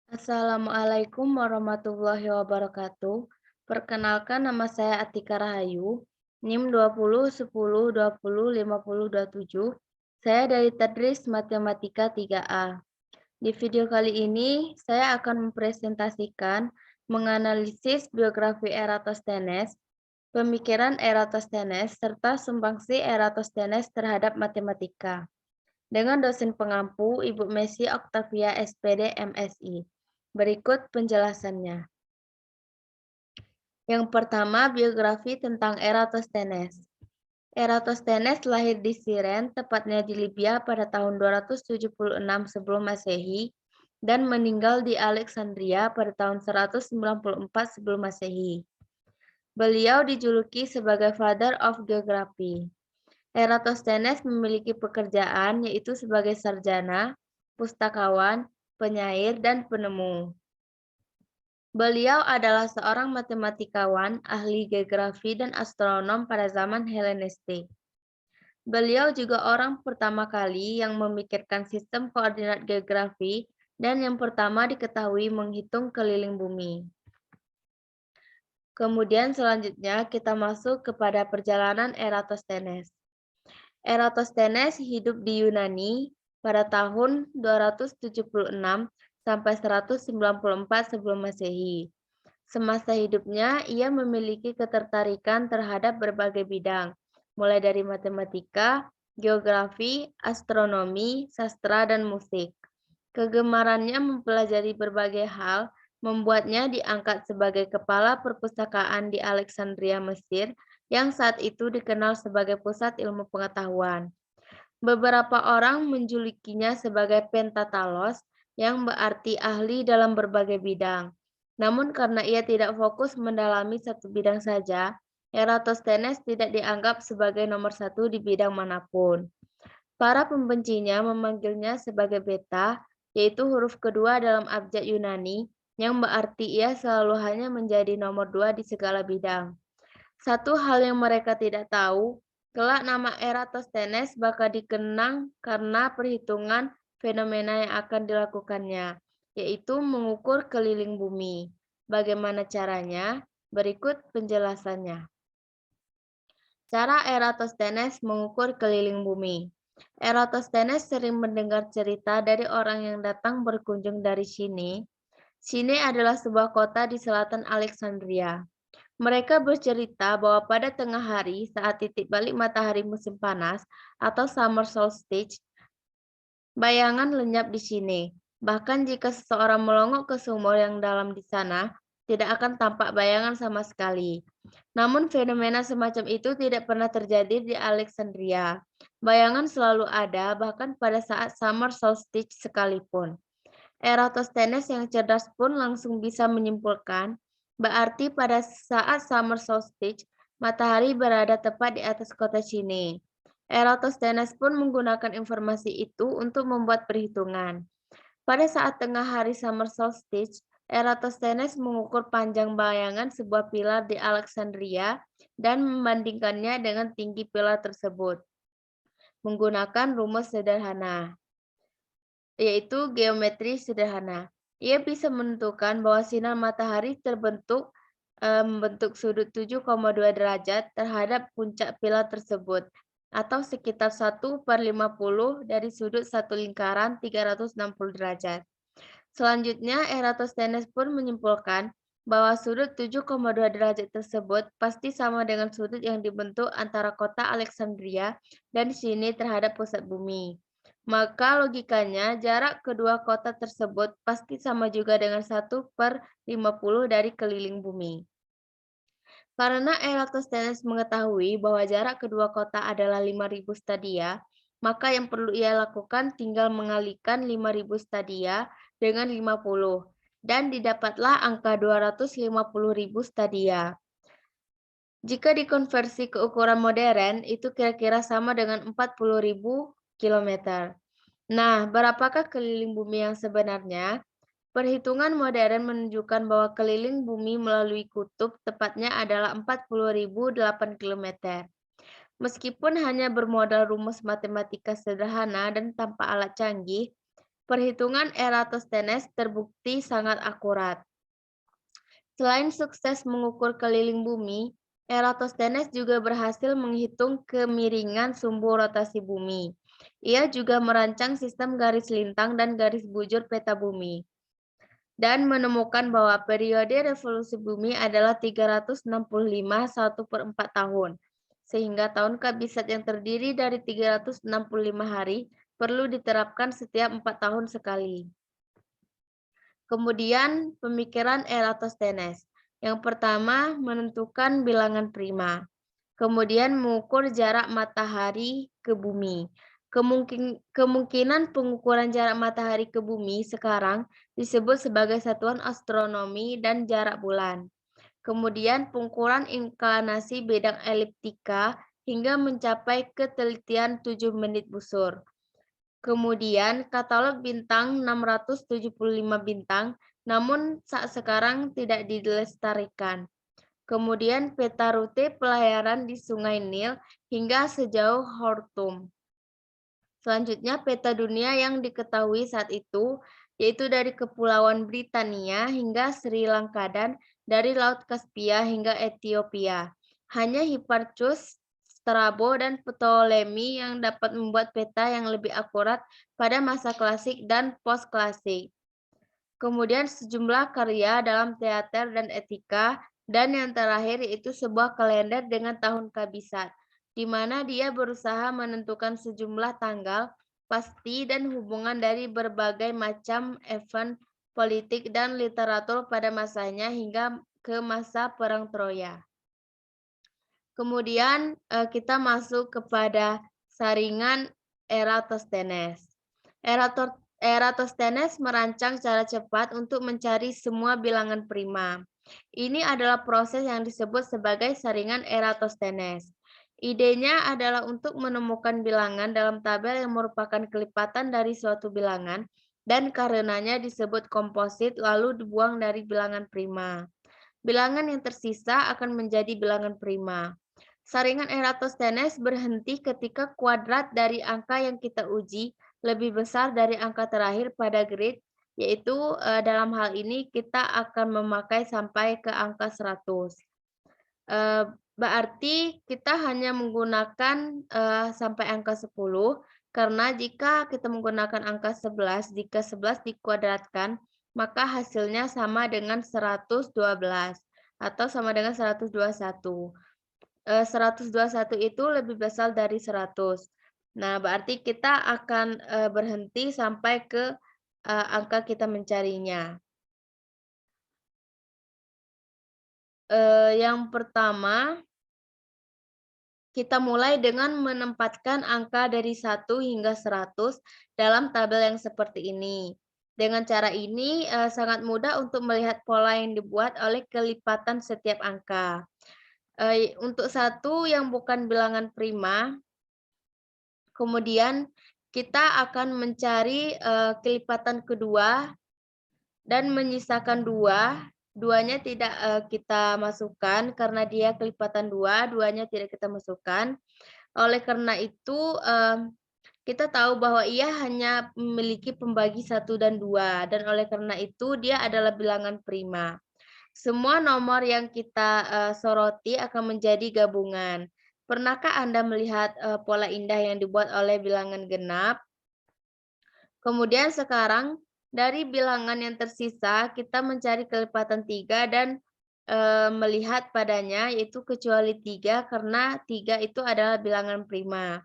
Assalamualaikum warahmatullahi wabarakatuh. Perkenalkan nama saya Atika Rahayu, NIM 2010 10 20 50 27. Saya dari Tadris Matematika 3A. Di video kali ini, saya akan mempresentasikan menganalisis biografi Eratosthenes, pemikiran Eratosthenes, serta sumbangsi Eratosthenes terhadap matematika dengan dosen pengampu Ibu Messi Octavia SPD MSI. Berikut penjelasannya. Yang pertama, biografi tentang Eratosthenes. Eratosthenes lahir di Siren, tepatnya di Libya pada tahun 276 sebelum Masehi, dan meninggal di Alexandria pada tahun 194 sebelum Masehi. Beliau dijuluki sebagai Father of Geography. Eratosthenes memiliki pekerjaan yaitu sebagai sarjana, pustakawan, penyair, dan penemu. Beliau adalah seorang matematikawan, ahli geografi, dan astronom pada zaman Helenistik. Beliau juga orang pertama kali yang memikirkan sistem koordinat geografi dan yang pertama diketahui menghitung keliling bumi. Kemudian selanjutnya kita masuk kepada perjalanan Eratosthenes. Eratosthenes hidup di Yunani pada tahun 276 sampai 194 sebelum Masehi. Semasa hidupnya, ia memiliki ketertarikan terhadap berbagai bidang, mulai dari matematika, geografi, astronomi, sastra, dan musik. Kegemarannya mempelajari berbagai hal membuatnya diangkat sebagai kepala perpustakaan di Alexandria, Mesir, yang saat itu dikenal sebagai pusat ilmu pengetahuan. Beberapa orang menjulukinya sebagai Pentatalos, yang berarti ahli dalam berbagai bidang. Namun karena ia tidak fokus mendalami satu bidang saja, Eratosthenes tidak dianggap sebagai nomor satu di bidang manapun. Para pembencinya memanggilnya sebagai beta, yaitu huruf kedua dalam abjad Yunani, yang berarti ia selalu hanya menjadi nomor dua di segala bidang. Satu hal yang mereka tidak tahu, kelak nama Eratosthenes bakal dikenang karena perhitungan fenomena yang akan dilakukannya, yaitu mengukur keliling bumi. Bagaimana caranya? Berikut penjelasannya. Cara Eratosthenes mengukur keliling bumi. Eratosthenes sering mendengar cerita dari orang yang datang berkunjung dari Sine. Sine adalah sebuah kota di selatan Alexandria. Mereka bercerita bahwa pada tengah hari saat titik balik matahari musim panas atau summer solstice, bayangan lenyap di sini. Bahkan jika seseorang melongok ke sumur yang dalam di sana, tidak akan tampak bayangan sama sekali. Namun fenomena semacam itu tidak pernah terjadi di Alexandria. Bayangan selalu ada, bahkan pada saat summer solstice sekalipun. Eratosthenes yang cerdas pun langsung bisa menyimpulkan, berarti pada saat summer solstice, matahari berada tepat di atas kota Sine. Eratosthenes pun menggunakan informasi itu untuk membuat perhitungan. Pada saat tengah hari summer solstice, Eratosthenes mengukur panjang bayangan sebuah pilar di Alexandria dan membandingkannya dengan tinggi pilar tersebut menggunakan rumus sederhana, yaitu geometri sederhana. Ia bisa menentukan bahwa sinar matahari membentuk sudut 7,2 derajat terhadap puncak pilar tersebut, atau sekitar 1/50 dari sudut satu lingkaran 360 derajat. Selanjutnya, Eratosthenes pun menyimpulkan bahwa sudut 7,2 derajat tersebut pasti sama dengan sudut yang dibentuk antara kota Alexandria dan sini terhadap pusat bumi. Maka logikanya jarak kedua kota tersebut pasti sama juga dengan 1/50 dari keliling bumi. Karena Eratosthenes mengetahui bahwa jarak kedua kota adalah 5.000 stadia, maka yang perlu ia lakukan tinggal mengalihkan 5.000 stadia dengan 50, dan didapatlah angka 250.000 stadia. Jika dikonversi ke ukuran modern, itu kira-kira sama dengan 40.000 kilometer. Nah, berapakah keliling bumi yang sebenarnya? Perhitungan modern menunjukkan bahwa keliling bumi melalui kutub tepatnya adalah 40.008 km. Meskipun hanya bermodal rumus matematika sederhana dan tanpa alat canggih, perhitungan Eratosthenes terbukti sangat akurat. Selain sukses mengukur keliling bumi, Eratosthenes juga berhasil menghitung kemiringan sumbu rotasi bumi. Ia juga merancang sistem garis lintang dan garis bujur peta bumi, dan menemukan bahwa periode revolusi bumi adalah 365 1/4 tahun, sehingga tahun kabisat yang terdiri dari 365 hari perlu diterapkan setiap 4 tahun sekali. Kemudian pemikiran Eratosthenes. Yang pertama, menentukan bilangan prima. Kemudian mengukur jarak matahari ke bumi. Kemungkinan pengukuran jarak matahari ke bumi sekarang disebut sebagai satuan astronomi dan jarak bulan. Kemudian pengukuran inklinasi bidang eliptika hingga mencapai ketelitian 7 menit busur. Kemudian katalog bintang 675 bintang, namun saat sekarang tidak dilestarikan. Kemudian peta rute pelayaran di Sungai Nil hingga sejauh Khartoum. Selanjutnya peta dunia yang diketahui saat itu, yaitu dari Kepulauan Britania hingga Sri Lanka dan dari Laut Kaspia hingga Ethiopia. Hanya Hipparchus, Strabo, dan Ptolemy yang dapat membuat peta yang lebih akurat pada masa klasik dan post-klasik. Kemudian sejumlah karya dalam teater dan etika, dan yang terakhir yaitu sebuah kalender dengan tahun kabisat, di mana dia berusaha menentukan sejumlah tanggal pasti dan hubungan dari berbagai macam event politik dan literatur pada masanya hingga ke masa Perang Troya. Kemudian kita masuk kepada saringan Eratosthenes. Eratosthenes merancang cara cepat untuk mencari semua bilangan prima. Ini adalah proses yang disebut sebagai saringan Eratosthenes. Idenya adalah untuk menemukan bilangan dalam tabel yang merupakan kelipatan dari suatu bilangan dan karenanya disebut komposit lalu dibuang dari bilangan prima. Bilangan yang tersisa akan menjadi bilangan prima. Saringan Eratosthenes berhenti ketika kuadrat dari angka yang kita uji lebih besar dari angka terakhir pada grid, yaitu dalam hal ini kita akan memakai sampai ke angka 100. Berarti kita hanya menggunakan sampai angka 10, karena jika kita menggunakan angka 11, jika 11 dikuadratkan, maka hasilnya sama dengan 112 atau sama dengan 121. 121 itu lebih besar dari 100. Nah, berarti kita akan berhenti sampai ke angka kita mencarinya. Yang pertama, kita mulai dengan menempatkan angka dari 1 hingga 100 dalam tabel yang seperti ini. Dengan cara ini sangat mudah untuk melihat pola yang dibuat oleh kelipatan setiap angka. Untuk 1 yang bukan bilangan prima, kemudian kita akan mencari kelipatan kedua dan menyisakan 2. 2-nya tidak kita masukkan karena dia kelipatan 2, 2-nya tidak kita masukkan. Oleh karena itu kita tahu bahwa ia hanya memiliki pembagi 1 dan 2, dan oleh karena itu dia adalah bilangan prima. Semua nomor yang kita soroti akan menjadi gabungan. Pernahkah Anda melihat pola indah yang dibuat oleh bilangan genap? Kemudian sekarang dari bilangan yang tersisa kita mencari kelipatan 3 dan melihat padanya yaitu kecuali 3 karena 3 itu adalah bilangan prima.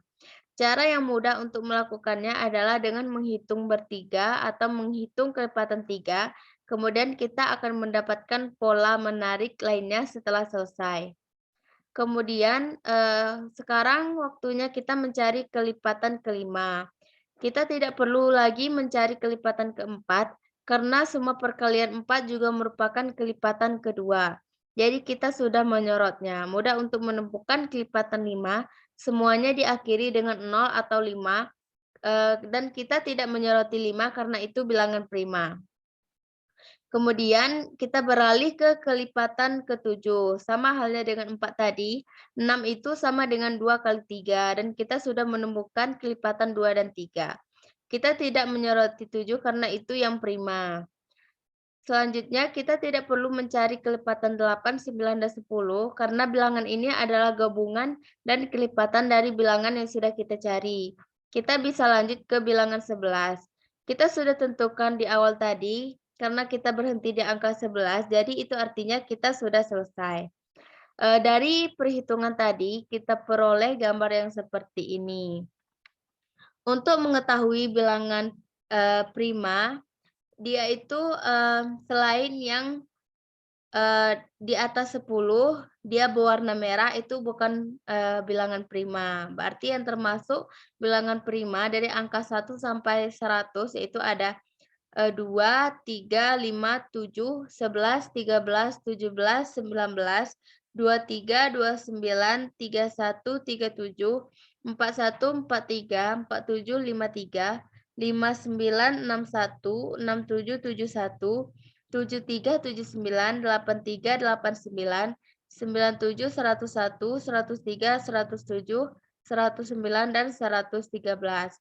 Cara yang mudah untuk melakukannya adalah dengan menghitung bertiga atau menghitung kelipatan 3, kemudian kita akan mendapatkan pola menarik lainnya setelah selesai. Kemudian sekarang waktunya kita mencari kelipatan kelima. Kita tidak perlu lagi mencari kelipatan keempat, karena semua perkalian 4 juga merupakan kelipatan kedua. Jadi kita sudah menyorotnya. Mudah untuk menemukan kelipatan 5, semuanya diakhiri dengan 0 atau 5, dan kita tidak menyoroti 5 karena itu bilangan prima. Kemudian kita beralih ke kelipatan ke-7. Sama halnya dengan 4 tadi, 6 itu sama dengan 2 kali 3, dan kita sudah menemukan kelipatan 2 dan 3. Kita tidak menyoroti 7 karena itu yang prima. Selanjutnya, kita tidak perlu mencari kelipatan 8, 9, dan 10 karena bilangan ini adalah gabungan dan kelipatan dari bilangan yang sudah kita cari. Kita bisa lanjut ke bilangan 11. Kita sudah tentukan di awal tadi, karena kita berhenti di angka 11, jadi itu artinya kita sudah selesai. Dari perhitungan tadi, kita peroleh gambar yang seperti ini. Untuk mengetahui bilangan prima, dia itu selain yang di atas 10 dia berwarna merah itu bukan bilangan prima. Berarti yang termasuk bilangan prima dari angka 1 sampai 100 yaitu ada 2, 3, 5, 7, 11, 13, 17, 19, 23, 29, 31, 37, 41, 43, 47, 53, 59, 61, 67, 71, 73, 79, 83, 89, 97, 101, 103, 107, 109, dan 113.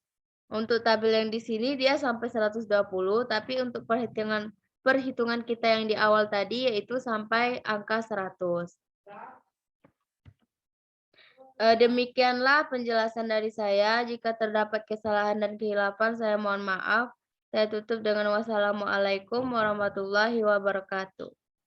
Untuk tabel yang di sini dia sampai 120, tapi untuk perhitungan kita yang di awal tadi yaitu sampai angka 100. Demikianlah penjelasan dari saya. Jika terdapat kesalahan dan kehilapan, saya mohon maaf. Saya tutup dengan wassalamualaikum warahmatullahi wabarakatuh.